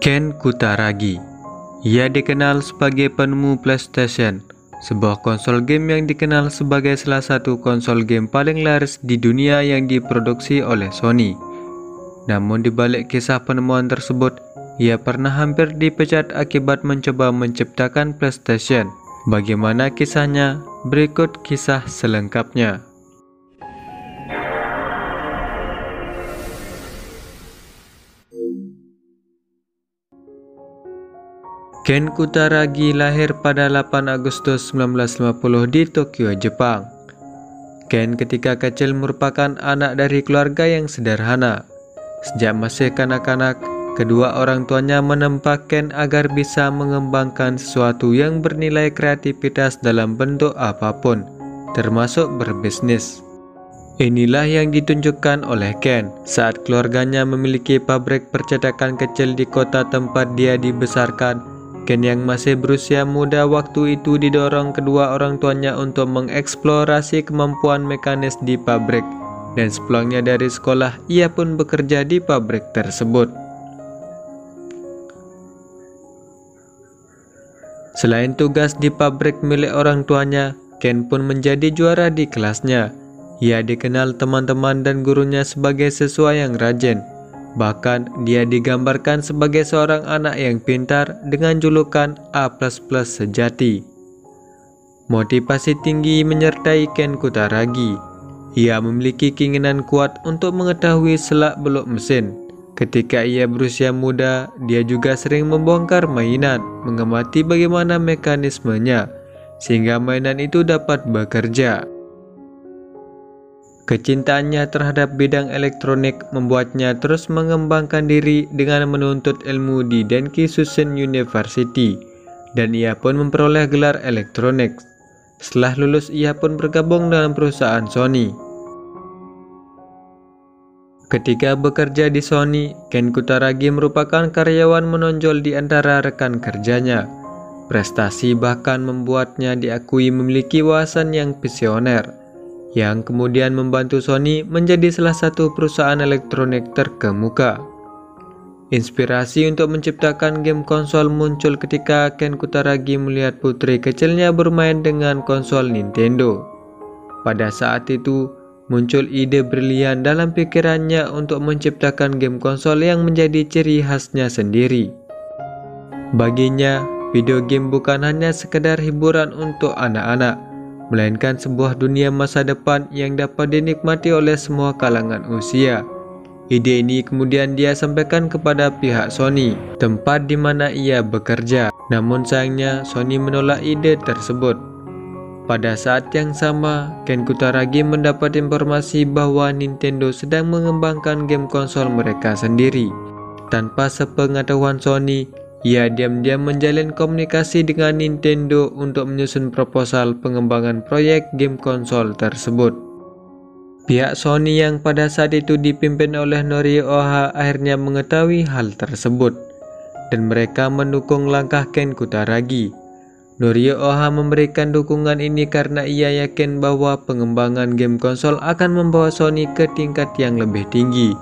Ken Kutaragi. Ia dikenal sebagai penemu PlayStation, sebuah konsol game yang dikenal sebagai salah satu konsol game paling laris di dunia yang diproduksi oleh Sony. Namun di balik kisah penemuan tersebut, ia pernah hampir dipecat akibat mencoba menciptakan PlayStation. Bagaimana kisahnya? Berikut kisah selengkapnya. Ken Kutaragi lahir pada 8 Agustus 1950 di Tokyo, Jepang. Ken ketika kecil merupakan anak dari keluarga yang sederhana. Sejak masih kanak-kanak, kedua orang tuanya menempa Ken agar bisa mengembangkan sesuatu yang bernilai kreativitas dalam bentuk apapun, termasuk berbisnis. Inilah yang ditunjukkan oleh Ken saat keluarganya memiliki pabrik percetakan kecil di kota tempat dia dibesarkan. Ken yang masih berusia muda waktu itu didorong kedua orang tuanya untuk mengeksplorasi kemampuan mekanis di pabrik, dan sepulangnya dari sekolah ia pun bekerja di pabrik tersebut. Selain tugas di pabrik milik orang tuanya, Ken pun menjadi juara di kelasnya. Ia dikenal teman-teman dan gurunya sebagai siswa yang rajin. Bahkan dia digambarkan sebagai seorang anak yang pintar dengan julukan A++ sejati. Motivasi tinggi menyertai Ken Kutaragi. Ia memiliki keinginan kuat untuk mengetahui selak-beluk mesin. Ketika ia berusia muda, dia juga sering membongkar mainan, mengamati bagaimana mekanismenya, sehingga mainan itu dapat bekerja. Kecintaannya terhadap bidang elektronik membuatnya terus mengembangkan diri dengan menuntut ilmu di Denki-Shusen University, dan ia pun memperoleh gelar elektronik. Setelah lulus, ia pun bergabung dalam perusahaan Sony. Ketika bekerja di Sony, Ken Kutaragi merupakan karyawan menonjol di antara rekan kerjanya. Prestasi bahkan membuatnya diakui memiliki wawasan yang visioner, yang kemudian membantu Sony menjadi salah satu perusahaan elektronik terkemuka. Inspirasi untuk menciptakan game konsol muncul ketika Ken Kutaragi melihat putri kecilnya bermain dengan konsol Nintendo. Pada saat itu, muncul ide brilian dalam pikirannya untuk menciptakan game konsol yang menjadi ciri khasnya sendiri. Baginya, video game bukan hanya sekedar hiburan untuk anak-anak, melainkan sebuah dunia masa depan yang dapat dinikmati oleh semua kalangan usia. Ide ini kemudian dia sampaikan kepada pihak Sony, tempat di mana ia bekerja. Namun sayangnya Sony menolak ide tersebut. Pada saat yang sama, Ken Kutaragi mendapat informasi bahwa Nintendo sedang mengembangkan game konsol mereka sendiri. Tanpa sepengetahuan Sony, ia diam-diam menjalin komunikasi dengan Nintendo untuk menyusun proposal pengembangan proyek game konsol tersebut. Pihak Sony yang pada saat itu dipimpin oleh Norio Oha akhirnya mengetahui hal tersebut, dan mereka mendukung langkah Ken Kutaragi. Norio Oha memberikan dukungan ini karena ia yakin bahwa pengembangan game konsol akan membawa Sony ke tingkat yang lebih tinggi.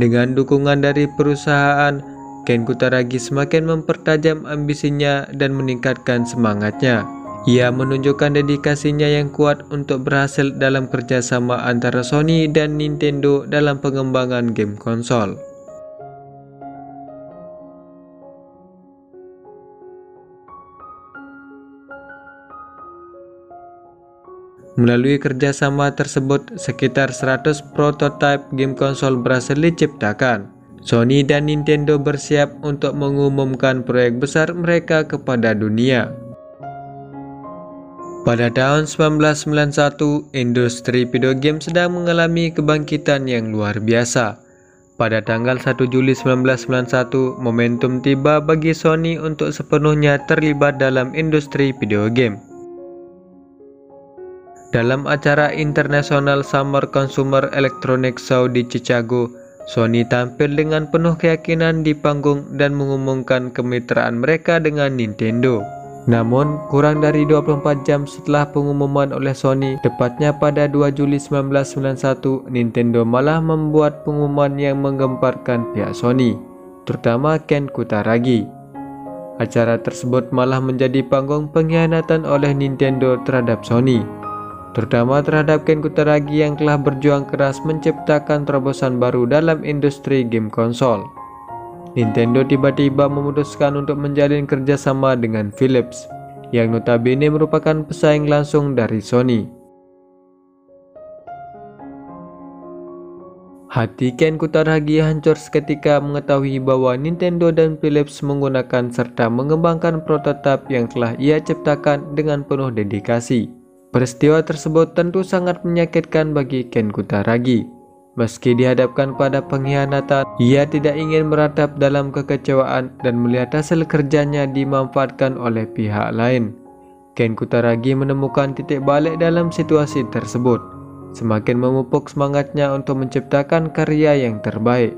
Dengan dukungan dari perusahaan, Ken Kutaragi semakin mempertajam ambisinya dan meningkatkan semangatnya. Ia menunjukkan dedikasinya yang kuat untuk berhasil dalam kerjasama antara Sony dan Nintendo dalam pengembangan game konsol. Melalui kerjasama tersebut, sekitar 100 prototipe game konsol berhasil diciptakan. Sony dan Nintendo bersiap untuk mengumumkan proyek besar mereka kepada dunia. Pada tahun 1991, industri video game sedang mengalami kebangkitan yang luar biasa. Pada tanggal 1 Juli 1991, momentum tiba bagi Sony untuk sepenuhnya terlibat dalam industri video game. Dalam acara International Summer Consumer Electronics Show di Chicago, Sony tampil dengan penuh keyakinan di panggung dan mengumumkan kemitraan mereka dengan Nintendo. Namun, kurang dari 24 jam setelah pengumuman oleh Sony, tepatnya pada 2 Juli 1991, Nintendo malah membuat pengumuman yang menggemparkan pihak Sony. terutama Ken Kutaragi. Acara tersebut malah menjadi panggung pengkhianatan oleh Nintendo terhadap Sony, terutama terhadap Ken Kutaragi yang telah berjuang keras menciptakan terobosan baru dalam industri game konsol. Nintendo tiba-tiba memutuskan untuk menjalin kerjasama dengan Philips, yang notabene merupakan pesaing langsung dari Sony. Hati Ken Kutaragi hancur seketika mengetahui bahwa Nintendo dan Philips menggunakan serta mengembangkan prototipe yang telah ia ciptakan dengan penuh dedikasi. Peristiwa tersebut tentu sangat menyakitkan bagi Ken Kutaragi. Meski dihadapkan pada pengkhianatan, ia tidak ingin meratap dalam kekecewaan dan melihat hasil kerjanya dimanfaatkan oleh pihak lain. Ken Kutaragi menemukan titik balik dalam situasi tersebut, semakin memupuk semangatnya untuk menciptakan karya yang terbaik.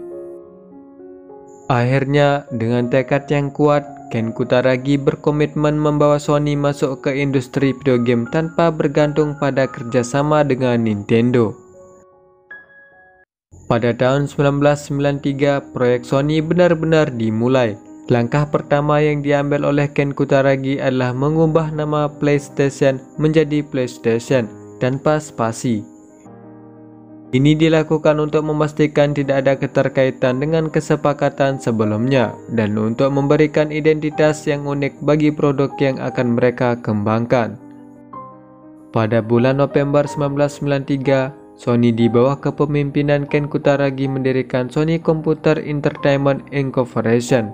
Akhirnya, dengan tekad yang kuat, Ken Kutaragi berkomitmen membawa Sony masuk ke industri video game tanpa bergantung pada kerjasama dengan Nintendo. Pada tahun 1993, proyek Sony benar-benar dimulai. Langkah pertama yang diambil oleh Ken Kutaragi adalah mengubah nama PlayStation menjadi PlayStation tanpa spasi. Ini dilakukan untuk memastikan tidak ada keterkaitan dengan kesepakatan sebelumnya dan untuk memberikan identitas yang unik bagi produk yang akan mereka kembangkan. Pada bulan November 1993, Sony di bawah kepemimpinan Ken Kutaragi mendirikan Sony Computer Entertainment Incorporation,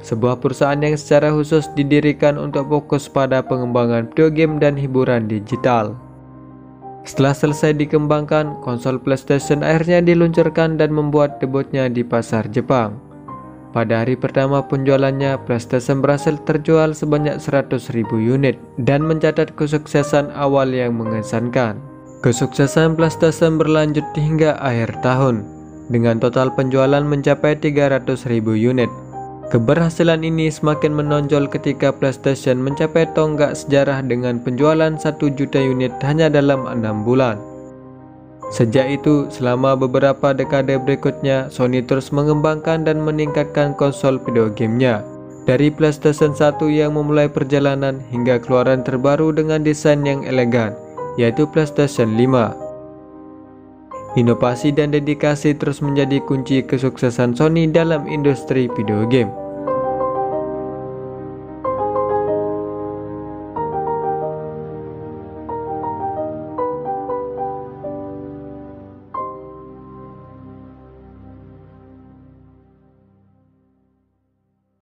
sebuah perusahaan yang secara khusus didirikan untuk fokus pada pengembangan video game dan hiburan digital. Setelah selesai dikembangkan, konsol PlayStation akhirnya diluncurkan dan membuat debutnya di pasar Jepang. Pada hari pertama penjualannya, PlayStation berhasil terjual sebanyak 100.000 unit dan mencatat kesuksesan awal yang mengesankan. Kesuksesan PlayStation berlanjut hingga akhir tahun, dengan total penjualan mencapai 300.000 unit. Keberhasilan ini semakin menonjol ketika PlayStation mencapai tonggak sejarah dengan penjualan 1 juta unit hanya dalam 6 bulan. Sejak itu, selama beberapa dekade berikutnya, Sony terus mengembangkan dan meningkatkan konsol video gamenya. Dari PlayStation 1 yang memulai perjalanan hingga keluaran terbaru dengan desain yang elegan, yaitu PlayStation 5. Inovasi dan dedikasi terus menjadi kunci kesuksesan Sony dalam industri video game.